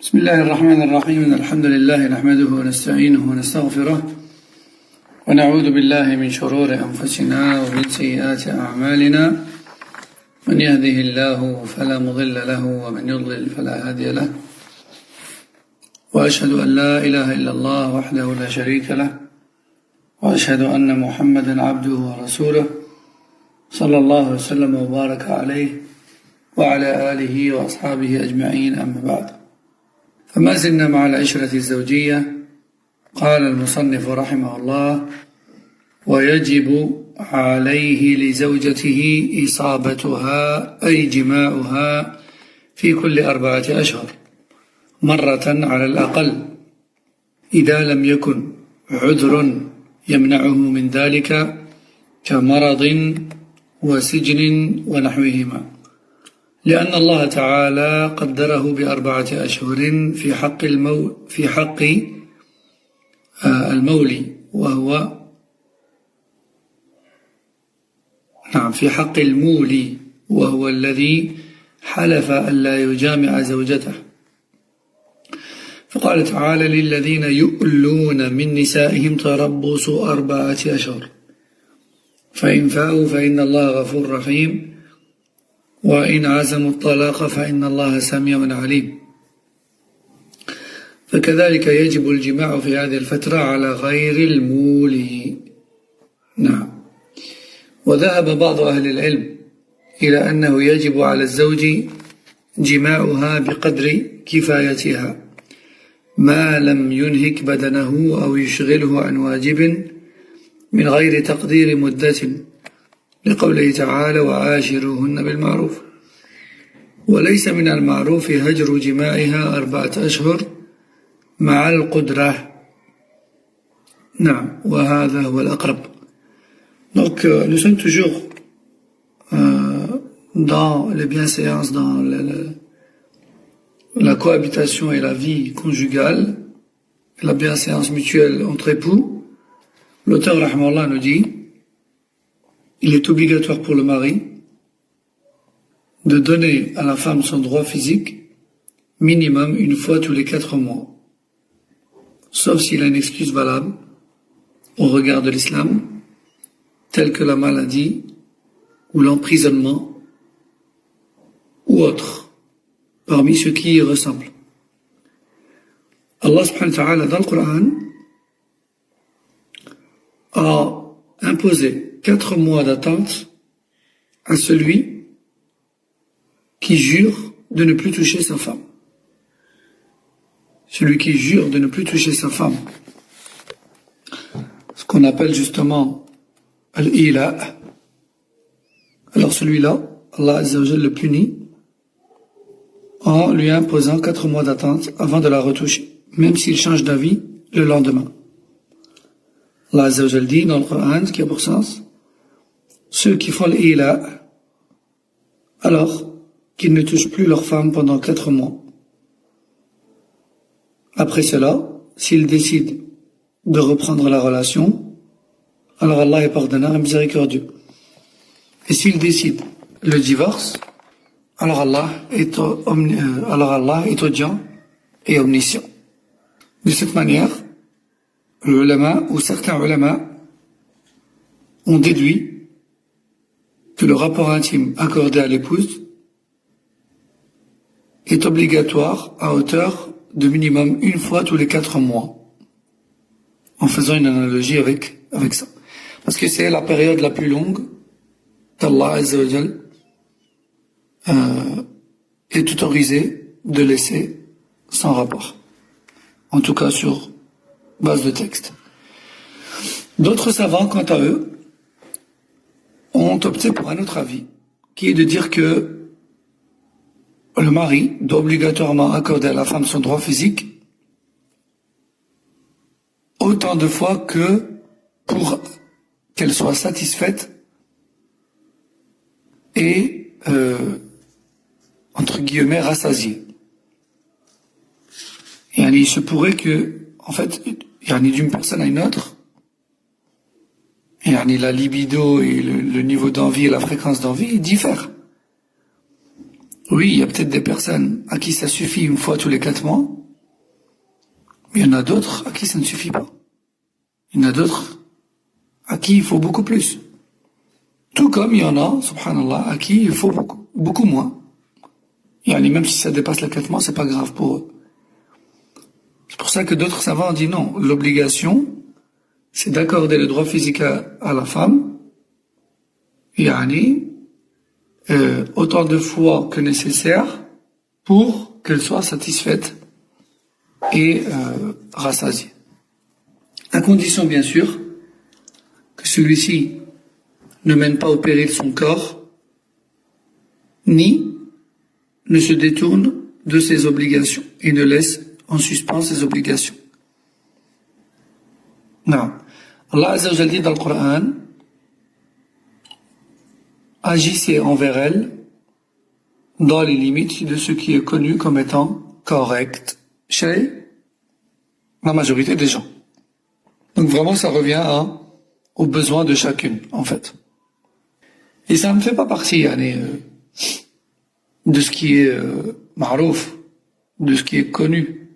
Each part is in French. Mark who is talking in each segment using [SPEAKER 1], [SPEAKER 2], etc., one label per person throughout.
[SPEAKER 1] بسم الله الرحمن الرحيم. الحمد لله نحمده ونستعينه ونستغفره ونعوذ بالله من شرور أنفسنا ومن سيئات أعمالنا. من يهده الله فلا مضل له ومن يضلل فلا هادي له، وأشهد أن لا إله إلا الله وحده لا شريك له، وأشهد أن محمدا عبده ورسوله صلى الله وسلم وبارك عليه وعلى آله وأصحابه أجمعين. أما بعد، فما زلنا مع العشرة الزوجية. قال المصنف رحمه الله: ويجب عليه لزوجته إصابتها أي جماعها في كل 4 أشهر مرة على الأقل، إذا لم يكن عذر يمنعه من ذلك كمرض وسجن ونحوهما، لأن الله تعالى قدره ب4 أشهر في حق المولي، وهو في حق المولي، وهو الذي حلف ألا يجامع زوجته. فقال تعالى: للذين يؤلون من نسائهم تربص 4 أشهر فإن فاءوا فإن الله غفور رحيم، وإن عزموا الطلاق فإن الله سميع عليم. فكذلك يجب الجماع في هذه الفترة على غير المولي. وذهب بعض أهل العلم إلى أنه يجب على الزوج جماعها بقدر كفايتها ما لم ينهك بدنه أو يشغله عن واجب من غير تقدير مدة، لقوله تعالى: وعاشروهن بالمعروف. وليس من المعروف هجر جماعها 4 أشهر مع القدرة. وهذا هو الأقرب. Donc, nous sommes toujours dans les bienséances, dans la cohabitation et la vie conjugale, la bienséance mutuelle entre époux. L'auteur rahimahullah nous dit: il est obligatoire pour le mari de donner à la femme son droit physique minimum 1 fois tous les 4 mois, sauf s'il a une excuse valable au regard de l'islam, telle que la maladie ou l'emprisonnement ou autre, parmi ceux qui y ressemblent. Allah subhanahu wa ta'ala dans le Coran a imposé 4 mois d'attente à celui qui jure de ne plus toucher sa femme. Celui qui jure de ne plus toucher sa femme, ce qu'on appelle justement al-ila. Alors celui-là, Allah Azza wa Jalla le punit en lui imposant 4 mois d'attente avant de la retoucher, même s'il change d'avis le lendemain. Allah Azza wa Jalla dit dans le Coran, ce qui a pour sens: ceux qui font l'ila, alors qu'ils ne touchent plus leur femme pendant 4 mois. Après cela, s'ils décident de reprendre la relation, alors Allah est pardonneur et miséricordieux. Et s'ils décident le divorce, alors Allah est audient et omniscient. De cette manière, le ulama ou certains ulama ont déduit que le rapport intime accordé à l'épouse est obligatoire à hauteur de minimum 1 fois tous les 4 mois, en faisant une analogie avec ça. Parce que c'est la période la plus longue qu'Allah Azza wa Jal est autorisé de laisser sans rapport, en tout cas sur base de texte. D'autres savants, quant à eux, ont opté pour un autre avis, qui est de dire que le mari doit obligatoirement accorder à la femme son droit physique autant de fois que pour qu'elle soit satisfaite et entre guillemets rassasiée. Et il se pourrait que, en fait, d'une personne à une autre, la libido et le niveau d'envie et la fréquence d'envie diffèrent. Oui, il y a peut-être des personnes à qui ça suffit une fois tous les 4 mois, mais il y en a d'autres à qui ça ne suffit pas. Il y en a d'autres à qui il faut beaucoup plus. Tout comme il y en a, subhanallah, à qui il faut beaucoup moins. Yani même si ça dépasse les 4 mois, c'est pas grave pour eux. C'est pour ça que d'autres savants ont dit non, l'obligation, c'est d'accorder le droit physique à la femme, yani, autant de fois que nécessaire pour qu'elle soit satisfaite et rassasiée. À condition, bien sûr, que celui-ci ne mène pas au péril son corps, ni ne se détourne de ses obligations et ne laisse en suspens ses obligations. Non. Allah Azza wa Jalla dit dans le Coran, agissez envers elle dans les limites de ce qui est connu comme étant correct chez la majorité des gens. Donc vraiment, ça revient aux besoins de chacune, en fait. Et ça ne fait pas partie de ce qui est marouf, de ce qui est connu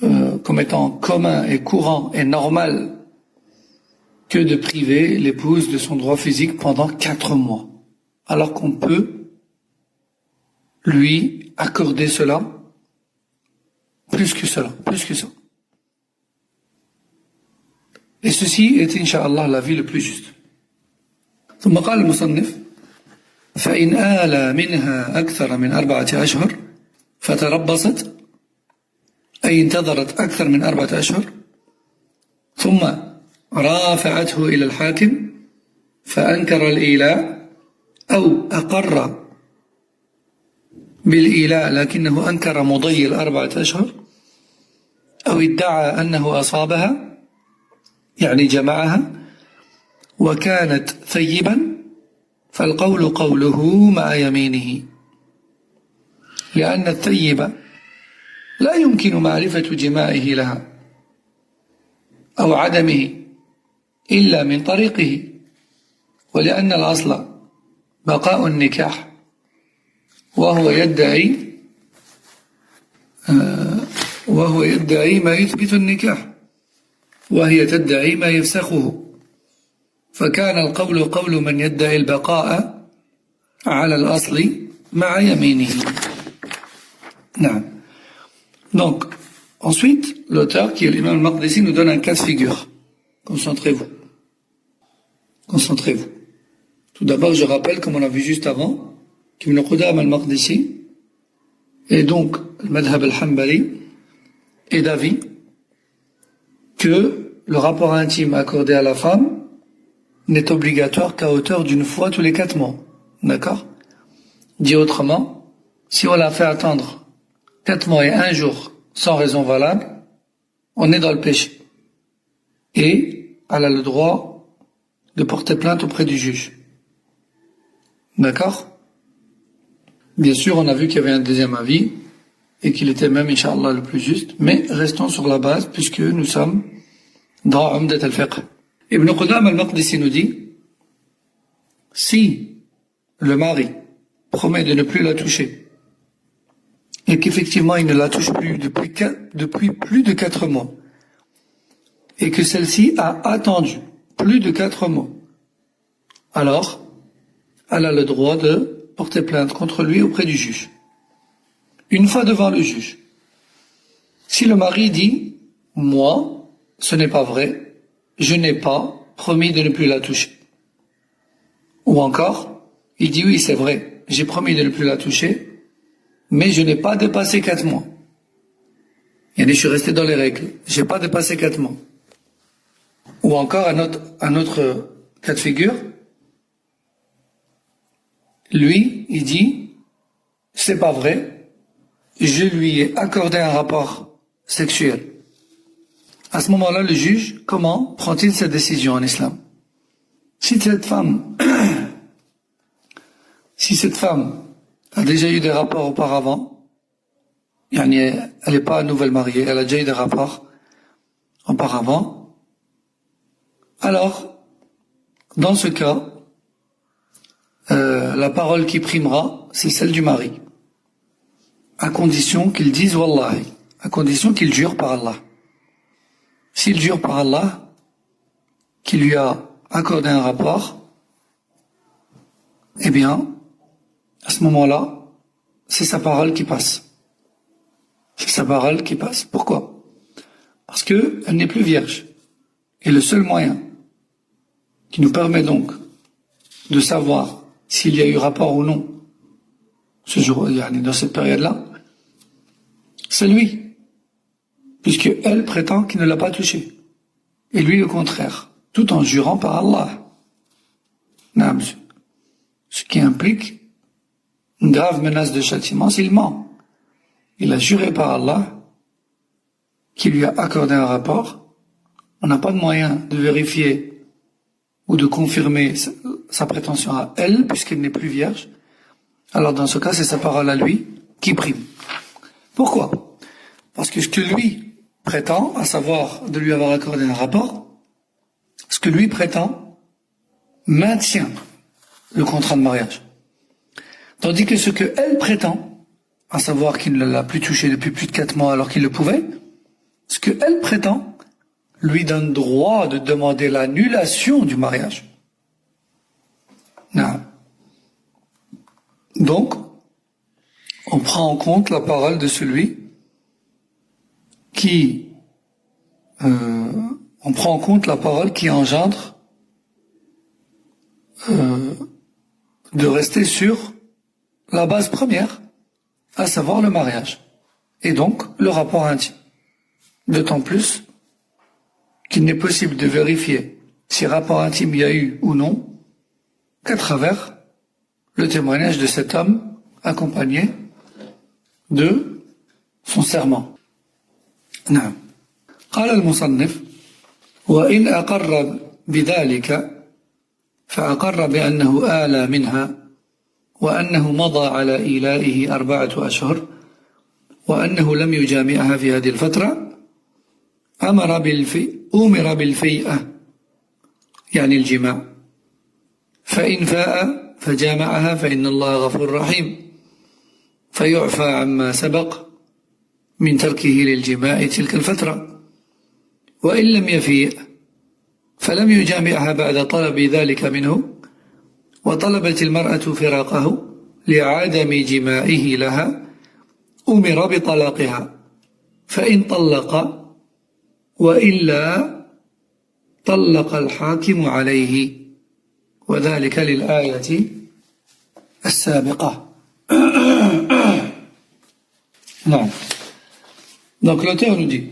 [SPEAKER 1] comme étant commun et courant et normal que de priver l'épouse de son droit physique pendant 4 mois, alors qu'on peut lui accorder cela plus que ça. Et ceci est, Inch'Allah, la vie le plus juste. ثم قال المصنف فإن آل منها أكثر من 4 أشهر فتربصت أي انتظرت أكثر من 4 أشهر ثم رافعته إلى الحاكم فأنكر الإيلاء أو أقر بالإيلاء لكنه أنكر مضي 4 أشهر أو ادعى أنه أصابها يعني جمعها وكانت ثيبا فالقول قوله مع يمينه لأن الثيب لا يمكن معرفة جماعه لها أو عدمه إلا من طريقه ولأن الأصل بقاء النكاح وهو يدعي ما يثبت النكاح وهي تدعي ما يفسخه فكان القول قول من يدعي البقاء على الأصل مع يمينه. نعم. Donc, ensuite, l'auteur, qui est l'imam al-Maqdisi, nous donne un cas de figure. Concentrez-vous. Tout d'abord, je rappelle, comme on l'a vu juste avant, qu'Ibn Qudam al-Maqdisi, et donc le madhab al-Hanbali, est d'avis que le rapport intime accordé à la femme n'est obligatoire qu'à hauteur d'une fois tous les 4 mois. D'accord? Dit autrement, si on la fait attendre 4 mois et 1 jour sans raison valable, on est dans le péché. Et elle a le droit de porter plainte auprès du juge. D'accord? Bien sûr, on a vu qu'il y avait un deuxième avis et qu'il était même, Inch'Allah, le plus juste, mais restons sur la base puisque nous sommes dans Umdat al-Fiqh. Ibn Qudam al-Maqdisi nous dit, si le mari promet de ne plus la toucher et qu'effectivement il ne la touche plus depuis plus de 4 mois et que celle-ci a attendu plus de 4 mois, alors elle a le droit de porter plainte contre lui auprès du juge. Une fois devant le juge, si le mari dit « Moi, ce n'est pas vrai, je n'ai pas promis de ne plus la toucher », ou encore, il dit « Oui, c'est vrai, j'ai promis de ne plus la toucher, mais je n'ai pas dépassé 4 mois. » Je suis resté dans les règles, je n'ai pas dépassé 4 mois. Ou encore, un autre cas de figure, lui, il dit « C'est pas vrai, je lui ai accordé un rapport sexuel. » À ce moment-là, le juge, comment prend-il sa décision en islam? Si cette femme a déjà eu des rapports auparavant, elle n'est pas nouvelle mariée, elle a déjà eu des rapports auparavant, alors, dans ce cas, la parole qui primera, c'est celle du mari, à condition qu'il dise Wallahi, à condition qu'il jure par Allah. S'il jure par Allah, qu'il lui a accordé un rapport, eh bien, à ce moment-là, c'est sa parole qui passe. C'est sa parole qui passe. Pourquoi? Parce qu'elle n'est plus vierge. Et le seul moyen qui nous permet donc de savoir s'il y a eu rapport ou non ce jour, dans cette période-là, c'est lui. Puisque elle prétend qu'il ne l'a pas touché. Et lui le contraire. Tout en jurant par Allah. Non, monsieur. Ce qui implique une grave menace de châtiment s'il ment. Il a juré par Allah qu'il lui a accordé un rapport. On n'a pas de moyen de vérifier ou de confirmer sa prétention à elle, puisqu'elle n'est plus vierge. Alors dans ce cas, c'est sa parole à lui qui prime. Pourquoi? Parce que ce que lui prétend, à savoir de lui avoir accordé un rapport, ce que lui prétend maintient le contrat de mariage. Tandis que ce que elle prétend, à savoir qu'il ne l'a plus touché depuis plus de 4 mois alors qu'il le pouvait, ce que elle prétend lui donne droit de demander l'annulation du mariage. Non. Donc, on prend en compte la parole de celui qui on prend en compte la parole qui engendre de rester sur la base première, à savoir le mariage, et donc le rapport intime. D'autant plus qu'il n'est possible de vérifier si rapport intime il y a eu ou non qu'à travers le témoignage de cet homme accompagné de son serment. نعم. قال المصنف وإن أقر بذلك فأقر بأنه آلى منها وأنه مضى على إيلائه 4 أشهر وأنه لم يجامعها في هذه الفترة أمر بالفيئة يعني الجماع فإن فاء فجامعها فإن الله غفور رحيم فيعفى عما سبق من تركه للجماع تلك الفترة وإن لم يفيء فلم يجامعها بعد طلب ذلك منه وطلبت المرأة فراقه لعدم جماعه لها أمر بطلاقها فإن طلق وإلا طلق الحاكم عليه وذلك للآية السابقة. Non. Donc l'auteur nous dit,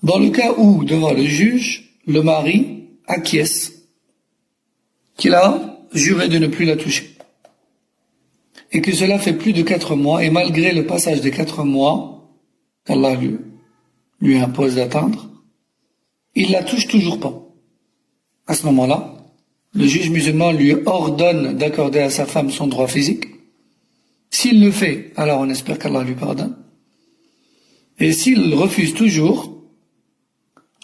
[SPEAKER 1] dans le cas où, devant le juge, le mari acquiesce qu'il a juré de ne plus la toucher, et que cela fait plus de 4 mois, et malgré le passage des 4 mois qu'Allah lui impose d'atteindre, il la touche toujours pas. À ce moment-là, le juge musulman lui ordonne d'accorder à sa femme son droit physique. S'il le fait, alors on espère qu'Allah lui pardonne. Et s'il refuse toujours,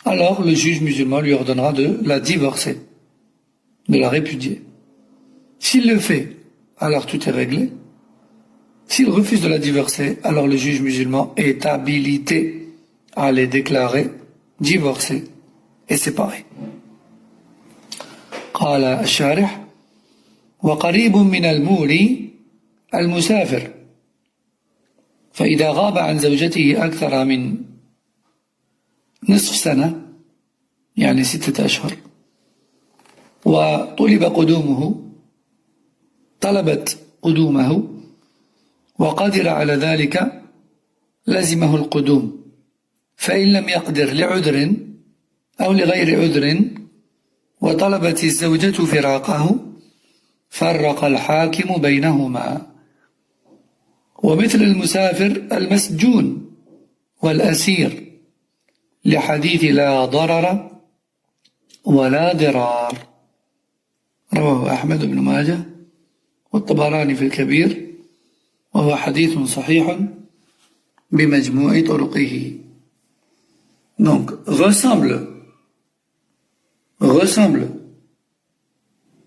[SPEAKER 1] alors le juge musulman lui ordonnera de la divorcer, de la répudier. S'il le fait, alors tout est réglé. S'il refuse de la divorcer, alors le juge musulman est habilité à les déclarer divorcés et séparés. قال الشارح وقريب من المولي المسافر فإذا غاب عن زوجته أكثر من نصف سنة يعني 6 أشهر وطلب قدومه طلبت قدومه وقدر على ذلك لزمه القدوم فإن لم يقدر لعذر أو لغير عذر وطلبت الزوجة فراقه فرق الحاكم بينهما ومثل المسافر المسجون والأسير لحديث لا ضرر ولا ضرار رواه أحمد بن ماجه والطبراني في الكبير وهو حديث صحيح بمجموع طرقه. Donc ressemble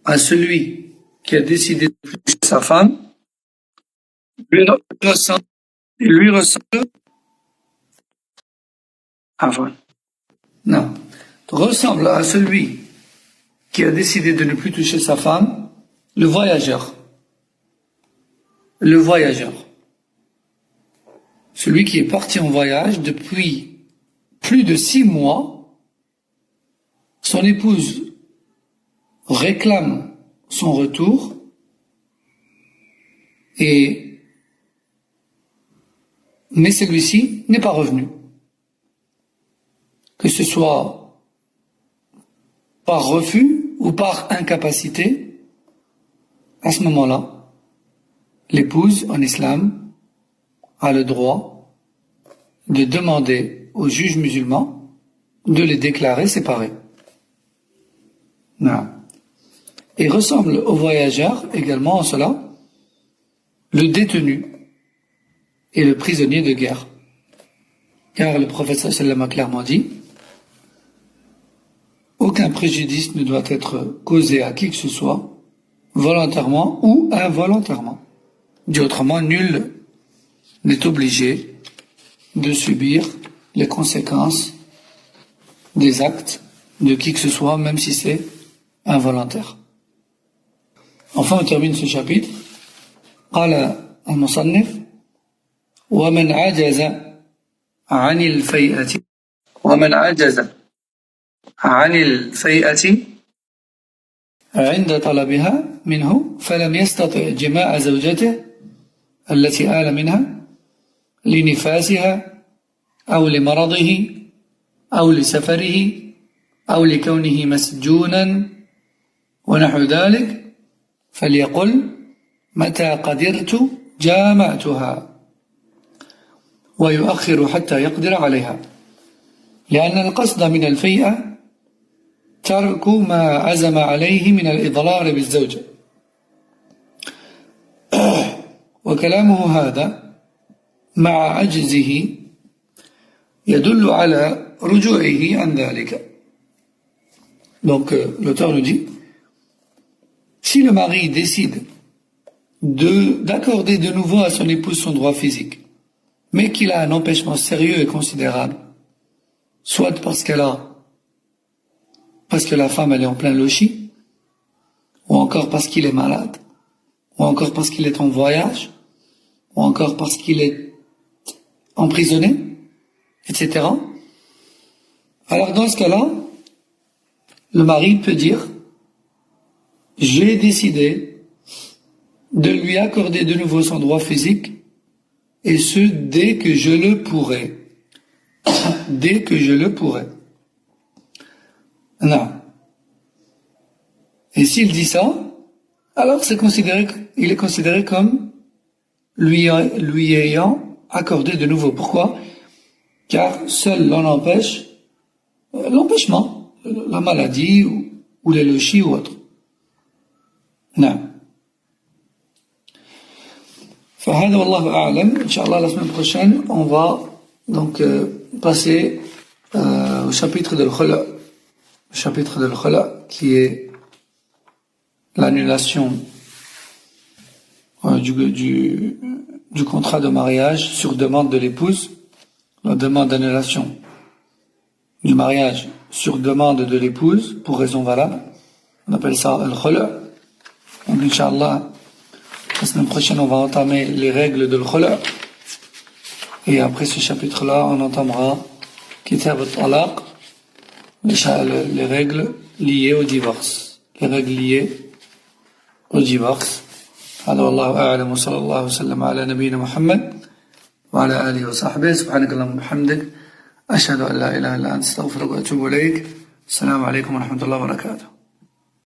[SPEAKER 1] à celui qui a décidé de plus toucher sa femme, lui ressemble, non, ressemble à celui qui a décidé de ne plus toucher sa femme, le voyageur. Le voyageur. Celui qui est parti en voyage depuis plus de 6 mois, son épouse réclame son retour mais celui-ci n'est pas revenu. Que ce soit par refus ou par incapacité, à ce moment-là, l'épouse en islam a le droit de demander aux juges musulmans de les déclarer séparés. Non. Et ressemble au voyageur également en cela le détenu et le prisonnier de guerre. Car le prophète sallallahu alayhi wa sallam a clairement dit: aucun préjudice ne doit être causé à qui que ce soit, volontairement ou involontairement. Dit autrement, nul n'est obligé de subir les conséquences des actes de qui que ce soit, même si c'est involontaire. Enfin, on termine ce chapitre. قال المصنف: ومن عجز عن الفيئة عند طلبها منه فلم يستطع جماع زوجته التي آل منها لنفاسها أو لمرضه أو لسفره أو لكونه مسجونا ونحو ذلك فليقل: متى قدرت جامعتها، ويؤخر حتى يقدر عليها، لأن القصد من الفيئة ترك ما عزم عليه من الإضرار بالزوجة. وكلامه هذا مع عجزه يدل على رجوعه عن ذلك. Donc l'auteur nous dit: si le mari décide d'accorder de nouveau à son épouse son droit physique, mais qu'il a un empêchement sérieux et considérable, soit parce que la femme elle est en plein logis, ou encore parce qu'il est malade, ou encore parce qu'il est en voyage, ou encore parce qu'il est emprisonné, etc. Alors dans ce cas-là, le mari peut dire: j'ai décidé de lui accorder de nouveau son droit physique, et ce dès que je le pourrai. Dès que je le pourrai. Non. Et s'il dit ça, alors il est considéré comme lui ayant accordé de nouveau. Pourquoi? Car seul l'on empêche l'empêchement, la maladie ou les logis ou autre. Non. فهذا والله أعلم. Inch'Allah, la semaine prochaine, on va donc passer au chapitre de l'Khula. Le chapitre de l'Khula qui est l'annulation du contrat de mariage sur demande de l'épouse, la demande d'annulation du mariage sur demande de l'épouse pour raison valable. On appelle ça al-Khula. Donc Inch'Allah, la semaine prochaine, on va entamer les règles de l'Khula. Et après ce chapitre-là, on entamera Kitab al-Talaq, les règles liées au divorce. Les règles liées au divorce. هذا والله أعلم وصلى الله وسلم على نبينا محمد وعلى آله وصحبه. سبحانك اللهم وبحمدك أشهد أن لا إله إلا أنت أستغفرك وأتوب إليك. السلام عليكم ورحمة الله وبركاته.